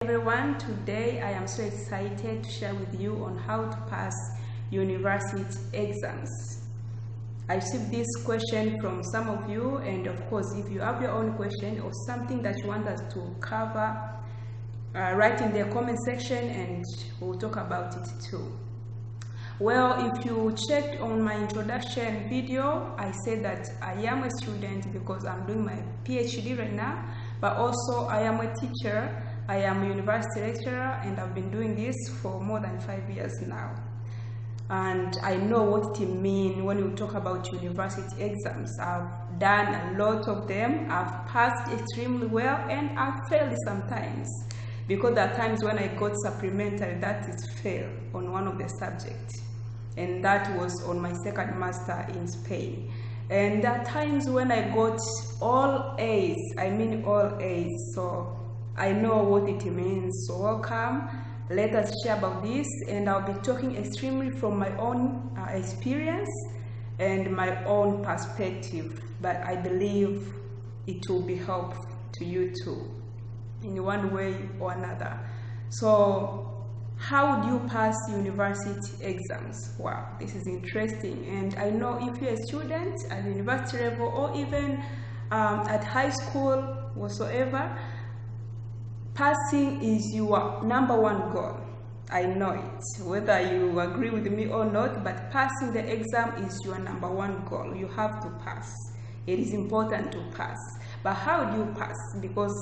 Everyone, today I am so excited to share with you on how to pass university exams. I received this question from some of you, and of course if you have your own question or something that you want us to cover, write in the comment section and we'll talk about it too. Well, if you checked on my introduction video, I said that I am a student because I'm doing my PhD right now, but also I am a teacher. I am a university lecturer and I've been doing this for more than 5 years now. And I know what it means when you talk about university exams. I've done a lot of them. I've passed extremely well and I've failed sometimes, because there are times when I got supplementary, that is fail on one of the subjects. And that was on my second master in Spain. And there are times when I got all A's, I mean all A's. So I know what it means. So welcome, let us share about this, and I'll be talking extremely from my own experience and my own perspective, but I believe it will be helpful to you too in one way or another. So how do you pass university exams? Wow, this is interesting. And I know if you're a student at the university level or even at high school whatsoever, passing is your number one goal. I know it, whether you agree with me or not, but passing the exam is your number one goal. You have to pass. It is important to pass. But how do you pass? Because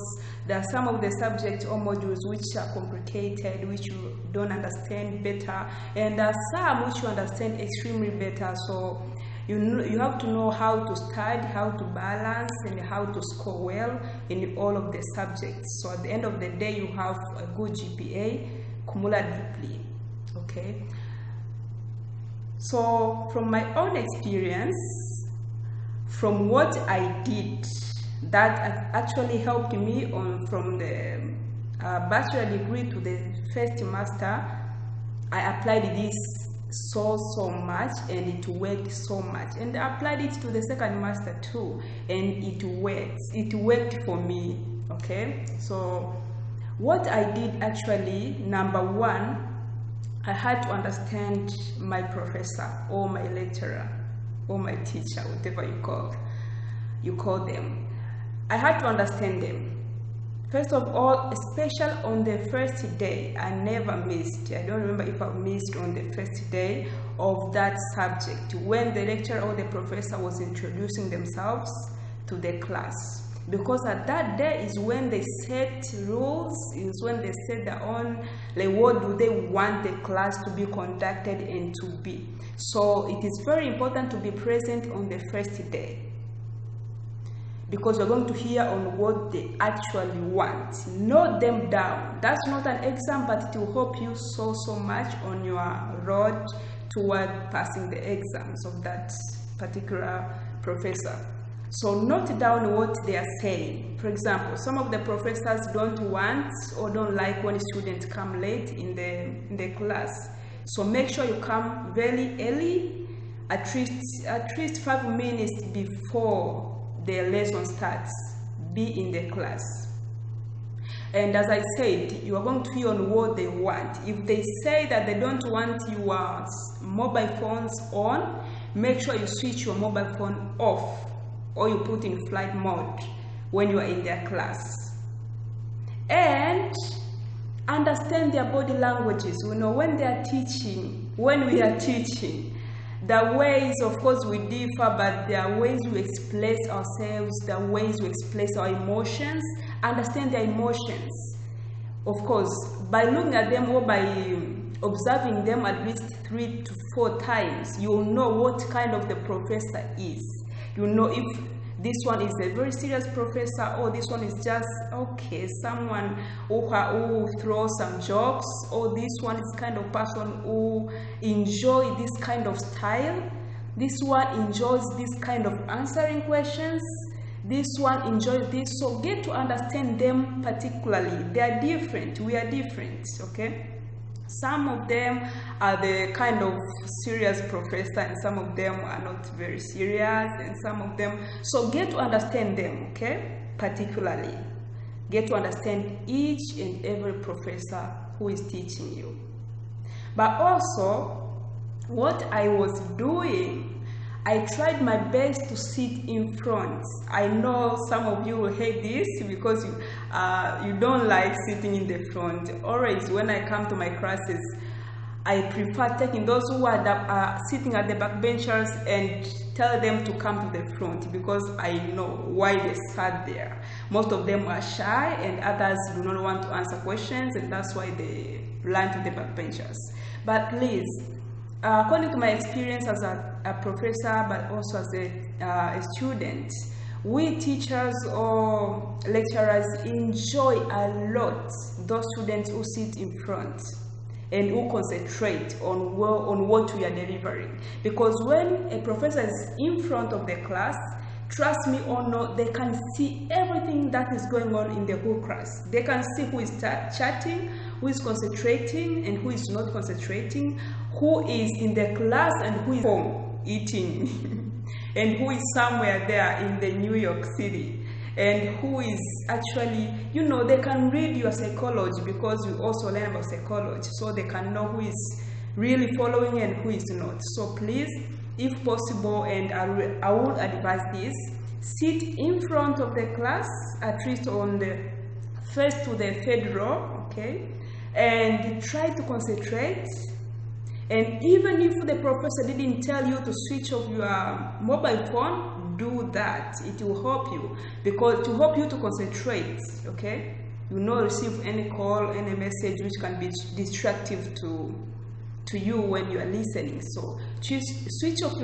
there are some of the subjects or modules which are complicated, which you don't understand better, and there are some which you understand extremely better. So you have to know how to study, how to balance, and how to score well in all of the subjects. So at the end of the day, you have a good GPA cumulatively. Okay. So from my own experience, from what I did, that actually helped me on from the bachelor degree to the first master, I applied this so much and it worked so much, and I applied it to the second master too, and it worked for me. Okay, so what I did actually, number one, I had to understand my professor or my lecturer or my teacher, whatever you call them. I had to understand them. First of all, especially on the first day, I never missed. I don't remember if I missed on the first day of that subject, when the lecturer or the professor was introducing themselves to the class. Because at that day is when they set rules, is when they set their own, like what do they want the class to be conducted and to be. So it is very important to be present on the first day, because you're going to hear on what they actually want. Note them down. That's not an exam, but it will help you so much on your road toward passing the exams of that particular professor. So note down what they are saying. For example, some of the professors don't want or don't like when students come late in the class. So make sure you come very early, at least 5 minutes before the lesson starts. Be in the class. And as I said, you are going to hear on what they want. If they say that they don't want your mobile phones on, make sure you switch your mobile phone off, or you put in flight mode when you are in their class. And understand their body languages. You know, when they are teaching, when we are teaching, the ways, of course, we differ, but there are ways we express ourselves, there are ways we express our emotions. Understand their emotions. Of course, by looking at them or by observing them at least 3 to 4 times, you'll know what kind of the professor is. You know if this one is a very serious professor, or this one is just, okay, someone who throws some jokes, or this one is kind of person who enjoys this kind of style. This one enjoys this kind of answering questions. This one enjoys this. So get to understand them particularly. They are different. We are different, okay? Some of them are the kind of serious professor, and some of them are not very serious, and some of them, so get to understand them, okay, particularly. get to understand each and every professor who is teaching you. But also, what I was doing, I tried my best to sit in front. I know some of you will hate this because you don't like sitting in the front. Always when I come to my classes, I prefer taking those who are sitting at the back benchers and tell them to come to the front, because I know why they sat there. Most of them are shy and others do not want to answer questions, and that's why they run to the back benchers. But please, according to my experience as a professor, but also as a student, we teachers or lecturers enjoy a lot those students who sit in front and who concentrate on what we are delivering. Because when a professor is in front of the class, trust me or not, they can see everything that is going on in the whole class. They can see who is chatting, who is concentrating and who is not concentrating, who is in the class and who is home eating, and who is somewhere there in the New York City, and who is actually, they can read your psychology, because we also learn about psychology, so they can know who is really following and who is not. So please, if possible, and I would advise this, sit in front of the class, at least on the first to the third row, okay, and try to concentrate. And even if the professor didn't tell you to switch off your mobile phone, do that. It will help you, because to help you to concentrate, okay? You will not receive any call, any message which can be destructive to you when you are listening. So switch off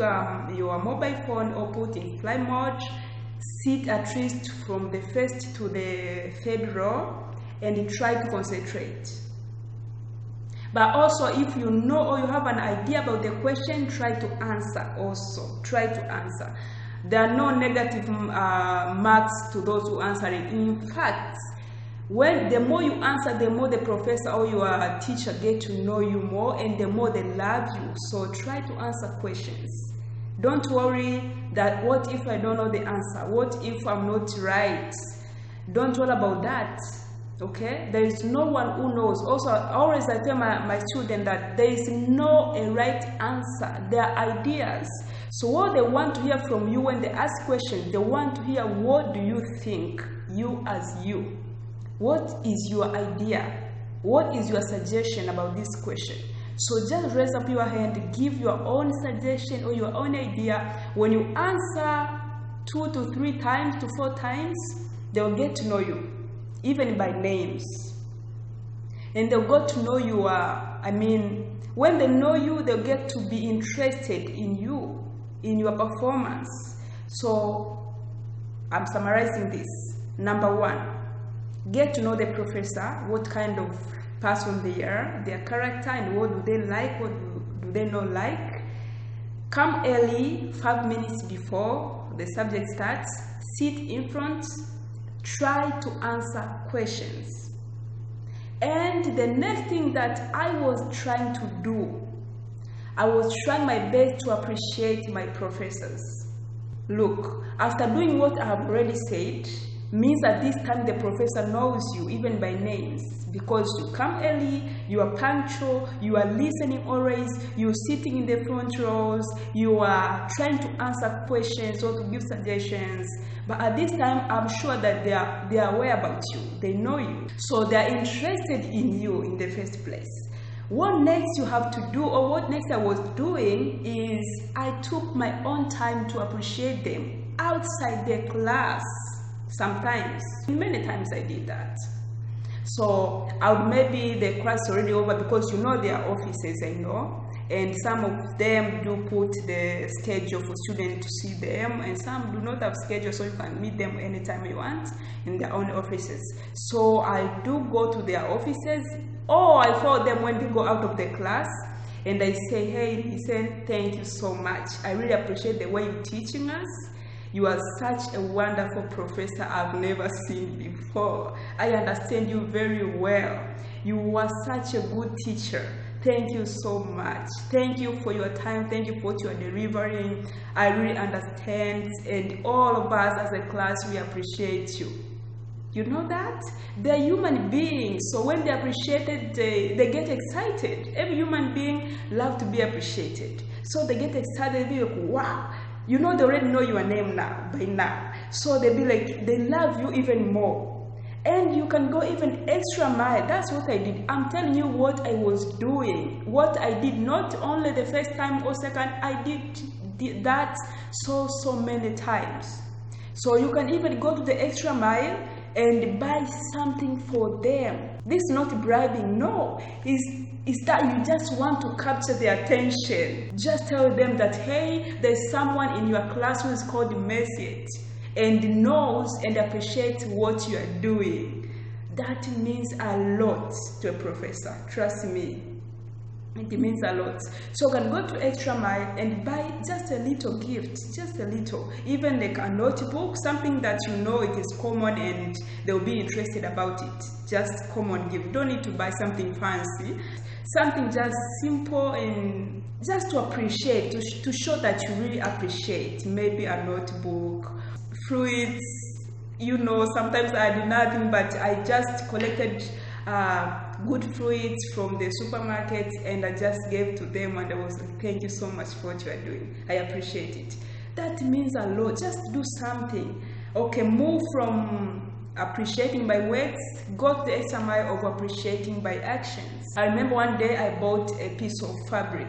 your mobile phone or put in flight mode. Sit at least from the first to the third row and try to concentrate. But also, if you know or you have an idea about the question, try to answer also. Try to answer. There are no negative marks to those who answer it. In fact, the more you answer, the more the professor or your teacher get to know you more, and the more they love you. So try to answer questions. Don't worry that what if I don't know the answer? What if I'm not right? Don't worry about that. Okay, there is no one who knows. Also, always I tell my students that there is no a right answer. There are ideas. So what they want to hear from you when they ask questions, they want to hear, what do you think, you as you? What is your idea? What is your suggestion about this question? So just raise up your hand, give your own suggestion or your own idea. When you answer 2 to 3 times to 4 times, they'll get to know you, even by names. And they'll get to know you, when they know you, they'll get to be interested in you, in your performance. So I'm summarizing this. Number 1, get to know the professor, what kind of person they are, their character, and what do they like, what do they not like. Come early, 5 minutes before the subject starts. Sit in front. Try to answer questions. And the next thing that I was trying to do, I was trying my best to appreciate my professors. Look, after doing what I have already said, means that this time the professor knows you even by names, because you come early, you are punctual, you are listening always, you're sitting in the front rows, you are trying to answer questions or to give suggestions. But at this time, I'm sure that they are aware about you, they know you, so they are interested in you in the first place. What next you have to do, or what next I was doing, is I took my own time to appreciate them outside the class. Sometimes, many times I did that. So maybe the class is already over, because their offices, I know, and some of them do put the schedule for students to see them, and some do not have schedule, so you can meet them anytime you want in their own offices. So I do go to their offices, or I follow them when they go out of the class, and I say, hey, listen, thank you so much. I really appreciate the way you're teaching us. You are such a wonderful professor I've never seen before. I understand you very well. You are such a good teacher. Thank you so much. Thank you for your time. Thank you for what you are delivering. I really understand. And all of us as a class, we appreciate you. You know that? They're human beings, so when they're appreciated, they get excited. Every human being loves to be appreciated. So they get excited, they be like, wow. You know, they already know your name now, by now. So they be like, they love you even more. And you can go even extra mile. That's what I did. I'm telling you what I was doing. What I did, not only the first time or second, I did that so many times. So you can even go to the extra mile and buy something for them. This is not bribing, no. It's that you just want to capture their attention. Just tell them that, hey, there's someone in your class who is called Messiet and knows and appreciates what you are doing. That means a lot to a professor, trust me. It means a lot. So you can go to extra mile and buy just a little gift, just a little. Even like a notebook, something that you know it is common and they'll be interested about it. Just common gift. Don't need to buy something fancy. Something just simple and just to appreciate, to show that you really appreciate. Maybe a notebook, fruits. You know, sometimes I do nothing, but I just collected good fruits from the supermarket and I just gave to them and I was like, thank you so much for what you are doing. I appreciate it. That means a lot. Just do something. Okay, move from appreciating by words, go to the extra mile of appreciating by actions. I remember one day I bought a piece of fabric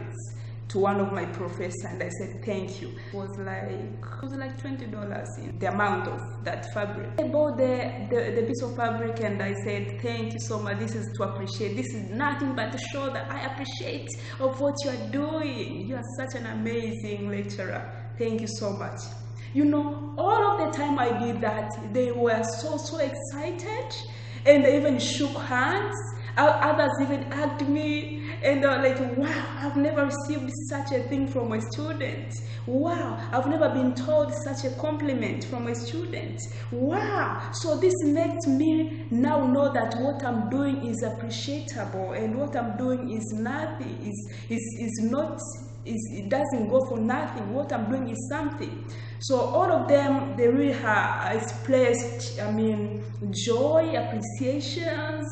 to one of my professors and I said thank you. It was like $20 in the amount of that fabric. I bought the piece of fabric and I said thank you so much. This is to appreciate. This is nothing but to show that I appreciate of what you are doing. You are such an amazing lecturer. Thank you so much. You know, all of the time I did that, they were so excited and they even shook hands. Others even hugged me and they were like, wow, I've never received such a thing from a student. Wow, I've never been told such a compliment from a student. Wow, so this makes me now know that what I'm doing is appreciable and what I'm doing is nothing, it doesn't go for nothing. What I'm doing is something. So all of them, they really have expressed, joy, appreciations.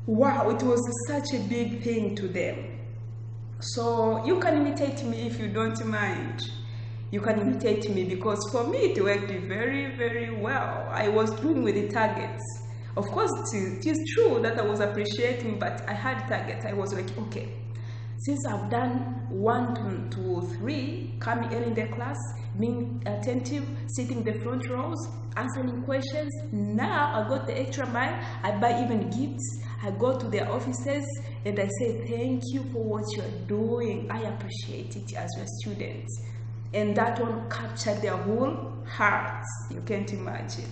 Wow, it was such a big thing to them. So you can imitate me if you don't mind. You can imitate me because for me it worked very well. I was doing with the targets. Of course, it is true that I was appreciating, but I had targets. I was like, okay, since I've done 1, 2, 3, coming early in the class, being attentive, sitting in the front rows, answering questions, now I got the extra mile. I buy even gifts. I go to their offices and I say, thank you for what you are doing. I appreciate it as your students. And that one captured their whole hearts. You can't imagine.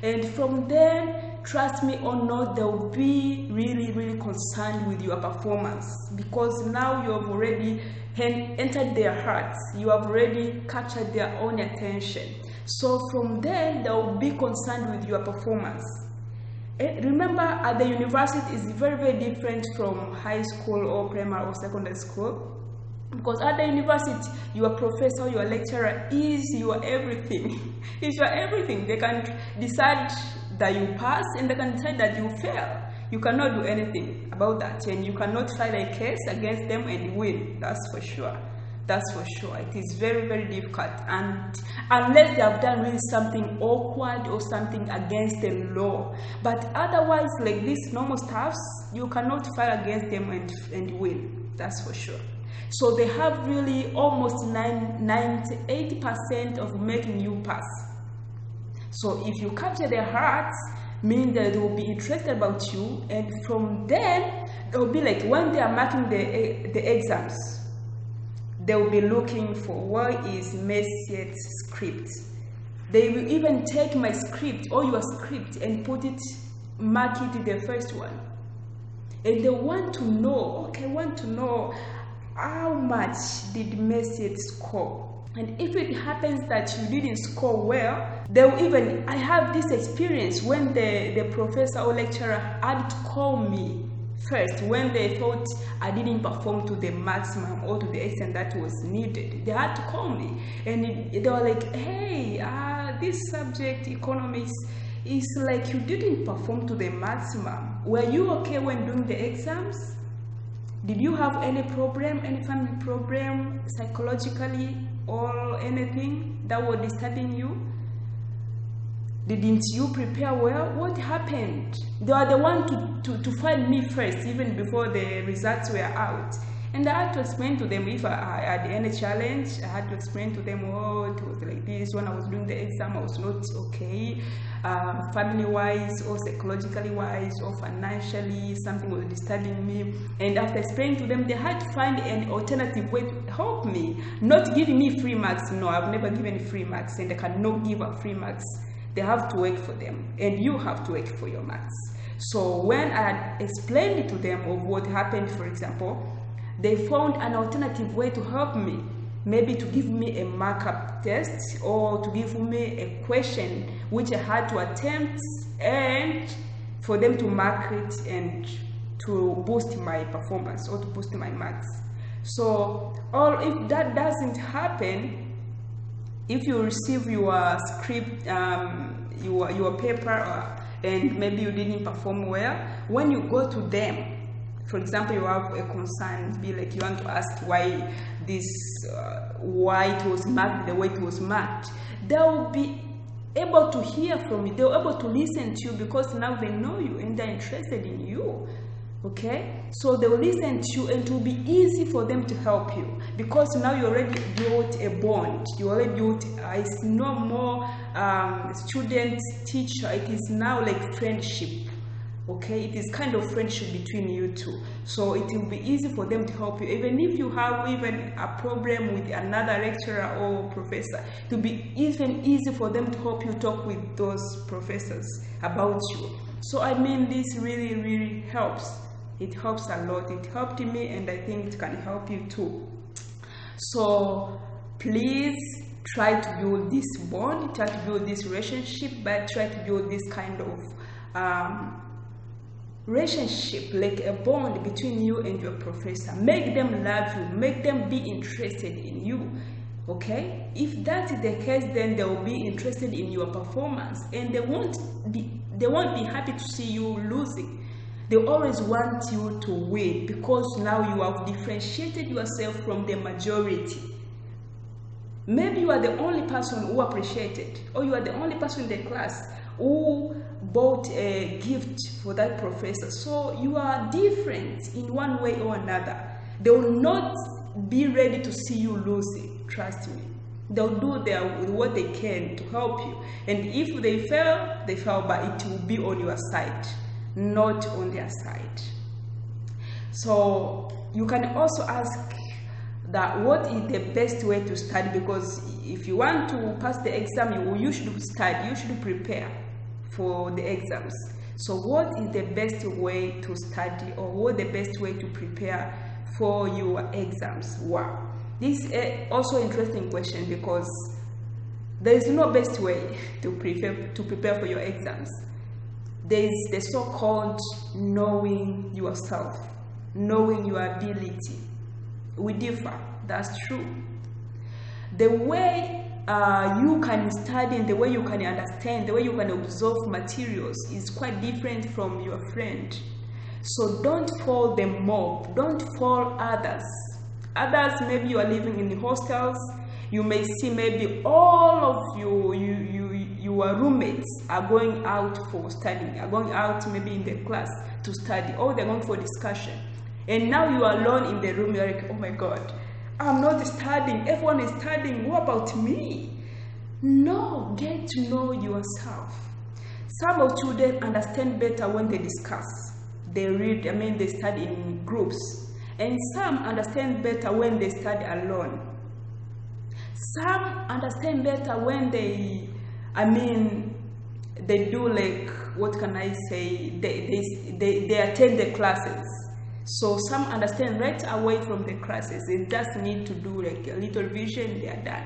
And from there, trust me or not, they'll be really concerned with your performance because now you have already entered their hearts. You have already captured their own attention. So from there, they'll be concerned with your performance. Remember, at the university is very different from high school or primary or secondary school. Because at the university, your professor, your lecturer is your everything. Is your everything. They can decide that you pass and they can decide that you fail. You cannot do anything about that, and you cannot file a case against them and win. That's for sure. That's for sure. It is very difficult, and unless they have done really something awkward or something against the law. But otherwise, like this normal stuffs, you cannot file against them and win. That's for sure. So they have really almost 80% of making you pass. So if you capture their hearts, meaning that they will be interested about you, and from then it will be like when they are marking the exams, they will be looking for what is Messiet's script. They will even take my script or your script and mark it in the first one. And they want to know, how much did Messiet score? And if it happens that you didn't score well, they will even, I have this experience when the professor or lecturer had to call me first when they thought I didn't perform to the maximum or to the extent that was needed. They had to call me and they were like, hey, this subject, economics, It's like you didn't perform to the maximum. Were you okay when doing the exams? Did you have any problem, any family problem, psychologically, or anything that was disturbing you? Didn't you prepare well? What happened? They were the one to find me first, even before the results were out. And I had to explain to them if I had any challenge. I had to explain to them, oh, it was like this. When I was doing the exam, I was not okay. Family-wise, or psychologically-wise, or financially, something was disturbing me. And after explaining to them, they had to find an alternative way to help me. Not giving me free marks. No, I've never given free marks, and I cannot give up free marks. They have to work for them, and you have to work for your marks. So when I had explained to them of what happened, for example, they found an alternative way to help me. Maybe to give me a markup test, or to give me a question which I had to attempt, and for them to mark it and to boost my performance or to boost my marks. So, or if that doesn't happen, if you receive your script, your paper, and maybe you didn't perform well, when you go to them, for example, you have a concern, be like you want to ask why this, why it was marked the way it was marked, they will be able to hear from you. They will be able to listen to you because now they know you and they're interested in you. Okay, so they will listen to you, and it will be easy for them to help you because now you already built a bond. You already built. It's no more student teacher. It is now like friendship. Okay, it is kind of friendship between you two. So it will be easy for them to help you, even if you have even a problem with another lecturer or professor. It will be even easy for them to help you talk with those professors about you. So I mean, this really, really helps. It helps a lot. It helped me, and I think it can help you too. So please try to build this bond, try to build this relationship, but try to build this kind of relationship, like a bond between you and your professor. Make them love you, make them be interested in you. Okay, if that is the case, then they will be interested in your performance, and they won't be happy to see you losing. They always want you to win because now you have differentiated yourself from the majority. Maybe you are the only person who appreciated, or you are the only person in the class who bought a gift for that professor. So you are different in one way or another. They will not be ready to see you losing, trust me. They'll do what they can to help you. And if they fail, they fail, but it will be on your side, not on their side. So you can also ask that what is the best way to study, because if you want to pass the exam, you should study, you should prepare for the exams. So what is the best way to study, or what the best way to prepare for your exams? Wow, this is also an interesting question, because there is no best way to prepare for your exams. There is the so-called knowing yourself, knowing your ability. We differ, that's true. The way you can study and the way you can understand, the way you can absorb materials is quite different from your friend. So don't follow the mob, don't follow others. Others, maybe you are living in the hostels, you may see maybe all of your roommates are going out for studying, are going out maybe in the class to study, or they're going for discussion. And now you are alone in the room, you're like, oh my God, I'm not studying, everyone is studying, what about me? No, get to know yourself. Some of children understand better when they discuss. They read, they study in groups. And some understand better when they study alone. Some understand better when they do, like, what can I say, they attend the classes. So some understand right away from the classes. They just need to do like a little revision, they are done.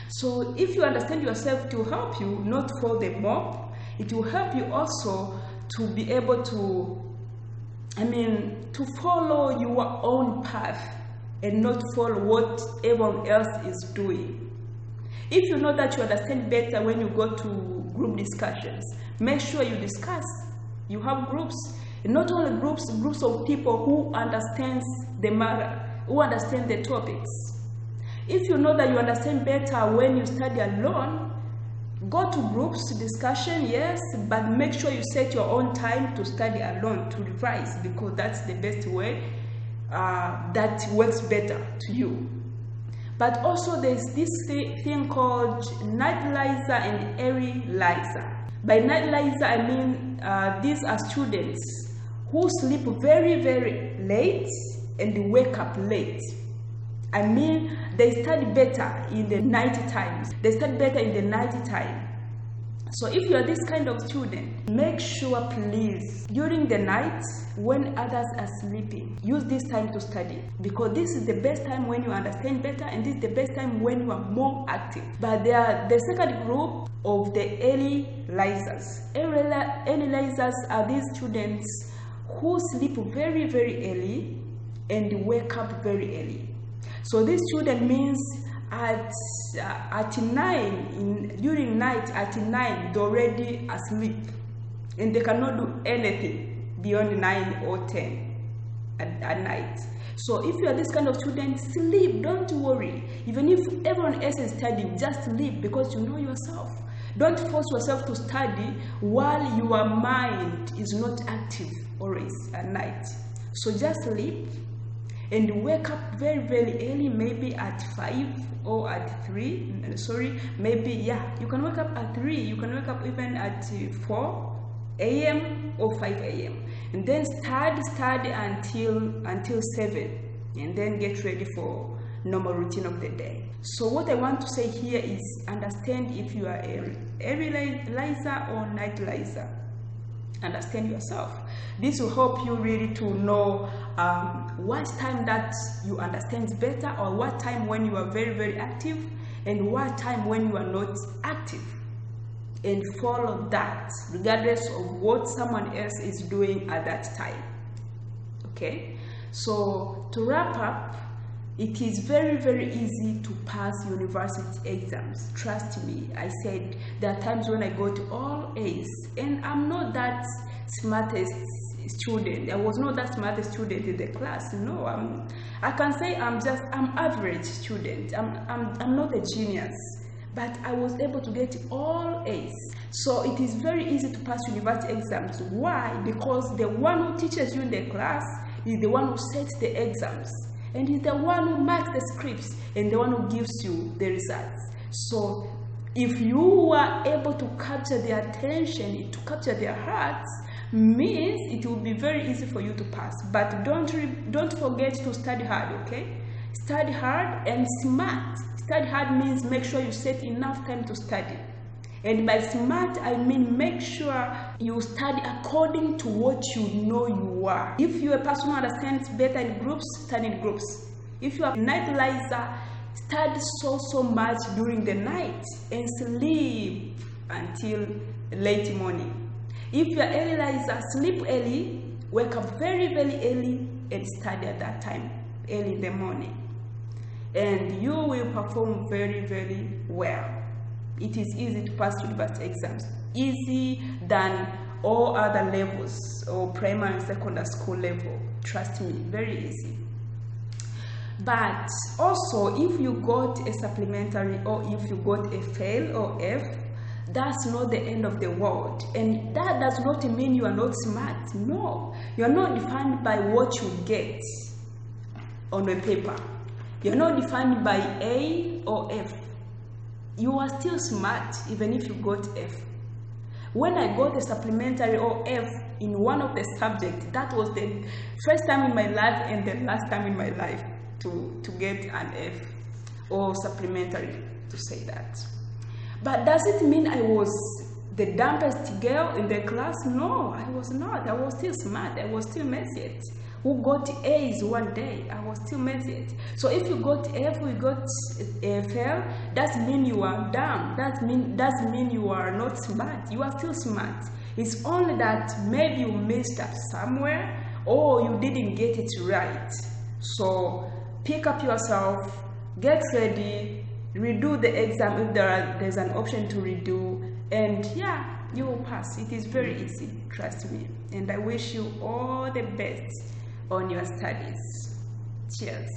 So if you understand yourself, to help you not follow the mob, it will help you also to be able to, to follow your own path and not follow what everyone else is doing. If you know that you understand better when you go to group discussions. Make sure you discuss. You have groups, and not only groups of people who understands the matter, who understand the topics. If you know that you understand better when you study alone, go to groups discussion, yes, but make sure you set your own time to study alone, to revise, because that's the best way that works better to you. But also there's this thing called Nightlizer and Earlylizer. By Nightlizer, I mean these are students who sleep very, very late and wake up late. I mean, they study better in the night times. They study better in the night time. So if you are this kind of student, make sure please, during the night when others are sleeping, use this time to study, because this is the best time when you understand better, and this is the best time when you are more active. But there are the second group of the early-lisers. Early-lisers are these students who sleep very, very early and wake up very early. So this student means at 9 during night, at 9 they're already asleep and they cannot do anything beyond 9 or 10 at night. So if you are this kind of student, sleep, don't worry. Even if everyone else is studying, just sleep, because you know yourself. Don't force yourself to study while your mind is not active always at night. So just sleep and wake up very, very early, maybe at 5 or at 3. Maybe, yeah, you can wake up at 3. You can wake up even at 4 a.m. or 5 a.m. and then study until 7, and then get ready for normal routine of the day. So what I want to say here is, understand if you are a early-lizer or night-lizer. Understand yourself. This will help you really to know what time that you understand better, or what time when you are very, very active, and what time when you are not active, and follow that regardless of what someone else is doing at that time. Okay, so to wrap up, it is very, very easy to pass university exams. Trust me, I said there are times when I got all A's, and I'm not that smartest student. I was not that smartest student in the class. No, I can say I'm average student. I'm not a genius, but I was able to get all A's. So it is very easy to pass university exams. Why? Because the one who teaches you in the class is the one who sets the exams, and is the one who marks the scripts, and the one who gives you the results. So if you are able to capture their attention, to capture their hearts, means it will be very easy for you to pass. But don't forget to study hard, okay? Study hard and smart. Study hard means make sure you set enough time to study. And by smart, I mean make sure you study according to what you know you are. If you're a person who understands better in groups, study in groups. If you are a night-lizer, study so much during the night and sleep until late morning. If you are early-lizer, sleep early, wake up very, very early, and study at that time, early in the morning. And you will perform very, very well. It is easy to pass university exams, easy than all other levels, or primary and secondary school level. Trust me, very easy. But also, if you got a supplementary, or if you got a fail or F, that's not the end of the world. And that does not mean you are not smart. No, you are not defined by what you get on a paper. You are not defined by A or F. You are still smart even if you got F. When I got a supplementary or F in one of the subjects, that was the first time in my life and the last time in my life to get an F or supplementary, to say that. But does it mean I was the dumbest girl in the class? No, I was not. I was still smart. I was still Messiet, who got A's one day. I was still Messiet. So if you got F, you got a fail, that means you are dumb. That mean you are not smart. You are still smart. It's only that maybe you messed up somewhere, or you didn't get it right. So pick up yourself, get ready, redo the exam if there's an option to redo, And yeah, you will pass. It is very easy, trust me. And I wish you all the best on your studies. Cheers.